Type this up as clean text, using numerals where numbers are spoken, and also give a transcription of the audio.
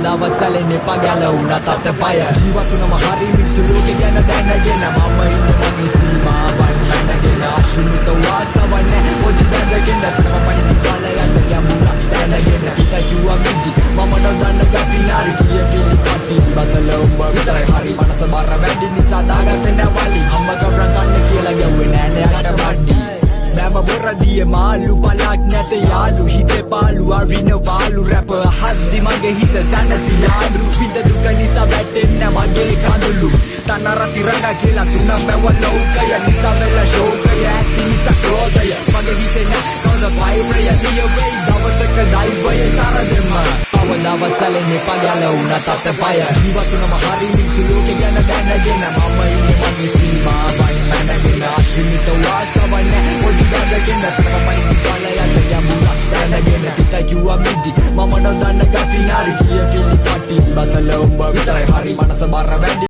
කවදාවත් සැලෙන්නේ පගැල වුණත් අතපය ජීවතුනම හරි මිනිස්සු ලෝකෙ ගැන දැනගෙන මම ඉන්නේ මගේ සීමාවන් නැනගෙන අශුනිත වාසවන්න පොඩි බැඳගෙන තම පණි කාලයන්ට ගැඹුරක් දැනගෙන හිත කිව්වා මිදි මම නොදන්න ගැපිනාරි කිය පිළි කටි බතල උඹ විතරයි හරි මනස බර වැඩි නිසා දාගත්තේ නැවලි අම්ම ගබරන් කන්න කියලා ගැව්වේ නෑ යට බඩි මම බොරදියේ මාළු බලක් නැත යාළු හිතේ පාළු අරින වාළු රැප හද්දි මගේ හිත සැනසියාලු පිට දුක නිසා වැටෙන්න මගේ කඳුළු තනරති රඟ කියලා තුනම බැවල උකය නිසා වෙලා ශෝකය ඇති නිසා ක්‍රෝධය මගේ හිතේ නැතොද වෛරය නිය වෙයි දවසක දෛවය තරදෙම කවදාවත් සැලෙන්නේ පගැල වුණත් අතපය ජීවතුනම හරි මිනිස්සු ලෝකෙ ගැන දැනගෙන මම ඉන්නේ මගේ සීමාවන් නැනගෙන අශුනිත වාසවන්න පොඩි බැඳගෙන තම පණි කාලයන්ට ගැඹුරක් දැනගෙන හිත කිව්වා මිදි මම නොදන්න ගැපිනාරි කිය පිළි කටි බතල උඹ විතරයි හරි මනස බර වැඩි